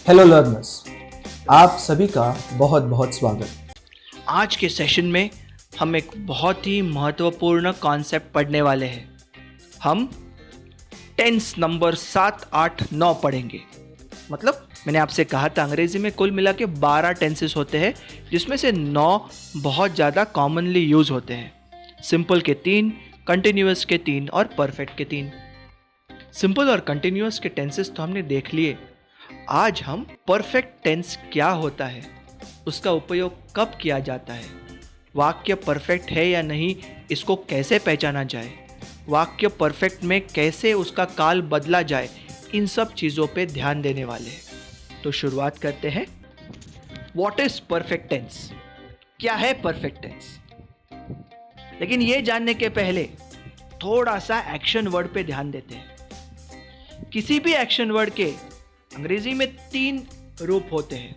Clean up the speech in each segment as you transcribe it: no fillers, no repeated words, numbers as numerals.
Hello learners, आप सभी का बहुत बहुत स्वागत। आज के सेशन में हम एक बहुत ही महत्वपूर्ण कॉन्सेप्ट पढ़ने वाले हैं। हम टेंस नंबर 7, 8, 9 पढ़ेंगे। मतलब मैंने आपसे कहा था अंग्रेजी में कुल मिला के 12 टेंसेस होते हैं, जिसमें से 9 बहुत ज़्यादा कॉमनली यूज होते हैं। सिंपल के 3, कंटिन्यूअस के 3 और परफेक्ट के 3। सिंपल और कंटिन्यूअस के टेंसेस तो हमने देख लिए। आज हम परफेक्ट टेंस क्या होता है, उसका उपयोग कब किया जाता है, वाक्य परफेक्ट है या नहीं, इसको कैसे पहचाना जाए, वाक्य परफेक्ट में कैसे उसका काल बदला जाए, इन सब चीज़ों पे ध्यान देने वाले हैं। तो शुरुआत करते हैं। What is perfect tense? क्या है परफेक्ट टेंस? लेकिन ये जानने के पहले थोड़ा सा एक्शन वर्ड पे ध्यान देते हैं। किसी भी एक्शन वर्ड के अंग्रेजी में 3 रूप होते हैं।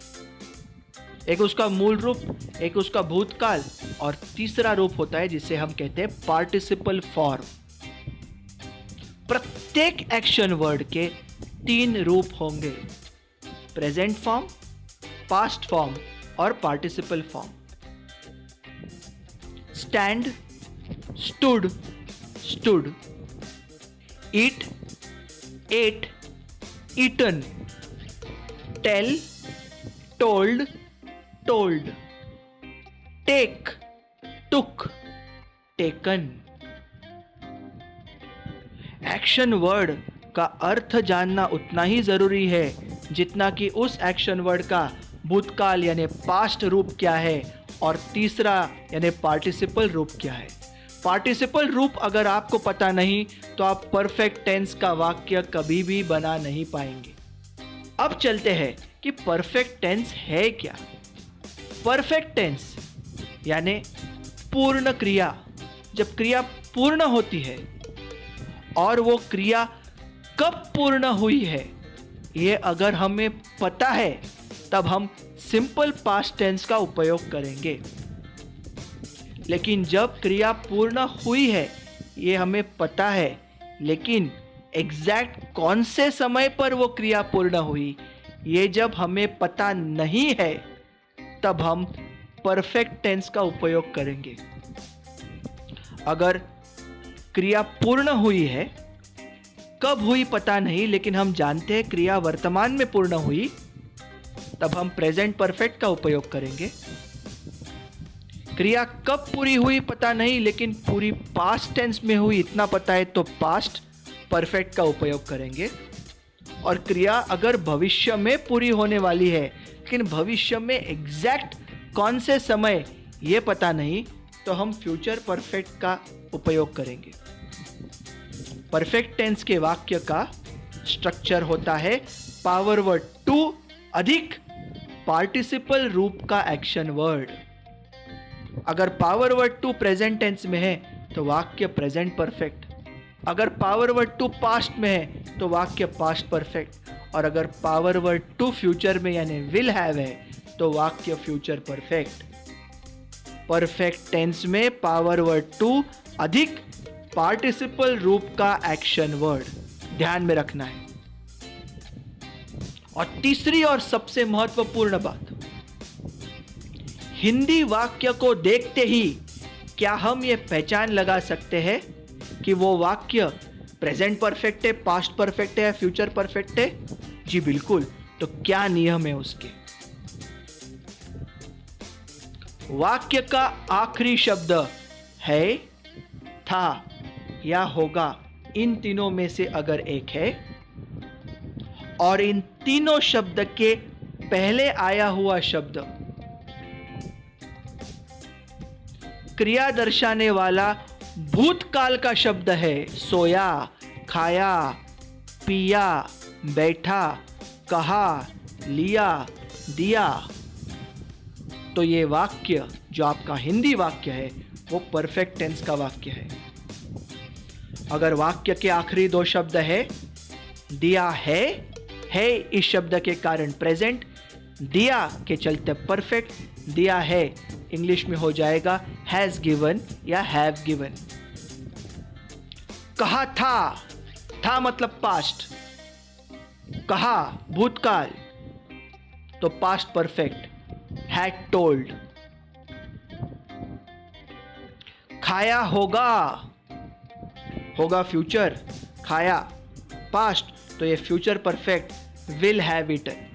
एक उसका मूल रूप, एक उसका भूतकाल और तीसरा रूप होता है जिसे हम कहते हैं पार्टिसिपल फॉर्म। प्रत्येक एक्शन वर्ड के 3 रूप होंगे: प्रेजेंट फॉर्म, पास्ट फॉर्म और participle form. Stand, stood, stood. Eat, ate, eaten. Tell, told, told. Take, took, taken. Action word का अर्थ जानना उतना ही जरूरी है जितना कि उस एक्शन वर्ड का भूतकाल यानी पास्ट रूप क्या है और तीसरा यानी पार्टिसिपल रूप क्या है। पार्टिसिपल रूप अगर आपको पता नहीं तो आप परफेक्ट टेंस का वाक्य कभी भी बना नहीं पाएंगे। अब चलते हैं कि परफेक्ट टेंस है क्या। परफेक्ट टेंस यानी पूर्ण क्रिया। जब क्रिया पूर्ण होती है और वो क्रिया कब पूर्ण हुई है ये अगर हमें पता है तब हम सिंपल पास्ट टेंस का उपयोग करेंगे। लेकिन जब क्रिया पूर्ण हुई है ये हमें पता है, लेकिन एग्जैक्ट कौन से समय पर वो क्रिया पूर्ण हुई ये जब हमें पता नहीं है तब हम परफेक्ट टेंस का उपयोग करेंगे। अगर क्रिया पूर्ण हुई है, कब हुई पता नहीं लेकिन हम जानते हैं क्रिया वर्तमान में पूर्ण हुई, तब हम प्रेजेंट परफेक्ट का उपयोग करेंगे। क्रिया कब पूरी हुई पता नहीं लेकिन पूरी पास्ट टेंस में हुई इतना पता है तो पास्ट परफेक्ट का उपयोग करेंगे। और क्रिया अगर भविष्य में पूरी होने वाली है लेकिन भविष्य में एग्जैक्ट कौन से समय ये पता नहीं तो हम फ्यूचर परफेक्ट का उपयोग करेंगे। परफेक्ट टेंस के वाक्य का स्ट्रक्चर होता है पावर वर्ड टू अधिक पार्टिसिपल रूप का एक्शन वर्ड। अगर power word two present tense में है तो वाक्य प्रेजेंट परफेक्ट, अगर पावर वर्ड टू पास्ट में है तो वाक्य पास्ट परफेक्ट, और अगर पावर वर्ड टू फ्यूचर में यानी विल हैव है तो वाक्य फ्यूचर परफेक्ट। परफेक्ट टेंस में पावर वर्ड टू अधिक पार्टिसिपल रूप का एक्शन वर्ड ध्यान में रखना है। और तीसरी और सबसे महत्वपूर्ण बात, हिंदी वाक्य को देखते ही क्या हम ये पहचान लगा सकते हैं कि वो वाक्य प्रेजेंट परफेक्ट है, पास्ट परफेक्ट है या फ्यूचर परफेक्ट है? जी बिल्कुल। तो क्या नियम है उसके? वाक्य का आखिरी शब्द है, था या होगा, इन तीनों में से अगर एक है और इन तीनों शब्द के पहले आया हुआ शब्द क्रिया दर्शाने वाला भूतकाल का शब्द है, सोया, खाया, पिया, बैठा, कहा, लिया, दिया, तो ये वाक्य जो आपका हिंदी वाक्य है वो परफेक्ट टेंस का वाक्य है। अगर वाक्य के आखिरी 2 शब्द है, दिया है इस शब्द के कारण प्रेजेंट, दिया के चलते परफेक्ट, दिया है इंग्लिश में हो जाएगा हैज गिवन या हैव गिवन। कहा था मतलब पास्ट, कहा भूतकाल, तो पास्ट परफेक्ट हैड टोल्ड। खाया होगा, होगा फ्यूचर, खाया पास्ट, तो ये future perfect will have eaten.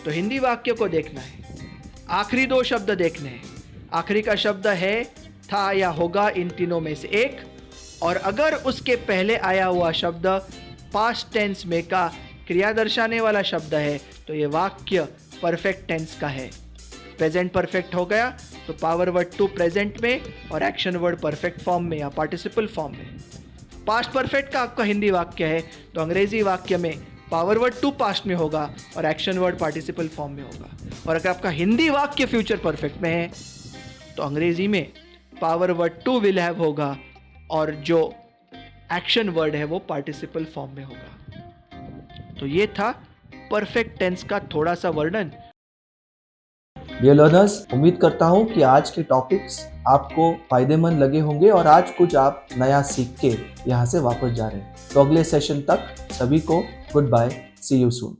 तो हिंदी वाक्य को देखना है, आखिरी दो शब्द देखने हैं। आखिरी का शब्द है था या होगा, इन तीनों में से एक, और अगर उसके पहले आया हुआ शब्द पास्ट टेंस में का क्रिया दर्शाने वाला शब्द है तो ये वाक्य परफेक्ट टेंस का है। प्रेजेंट परफेक्ट हो गया तो पावर वर्ड टू प्रेजेंट में और एक्शन वर्ड परफेक्ट फॉर्म में या पार्टिसिपल फॉर्म में। पास्ट परफेक्ट का आपका हिंदी वाक्य है तो अंग्रेजी वाक्य में पावर वर्ड टू पास्ट में होगा और एक्शन वर्ड पार्टिसिपल फॉर्म में होगा। और अगर आपका हिंदी वाक्य फ्यूचर परफेक्ट में है तो अंग्रेजी में power word two will have होगा और जो एक्शन वर्ड है वो पार्टिसिपल फॉर्म में होगा। तो ये था परफेक्ट टेंस का थोड़ा सा वर्णन। डियर लर्नर्स, उम्मीद करता हूँ कि आज के टॉपिक्स आपको फायदेमंद लगे होंगे और आज कुछ आप नया सीख के यहाँ से वापस जा रहे हैं। तो अगले सेशन तक सभी को good bye, see you soon.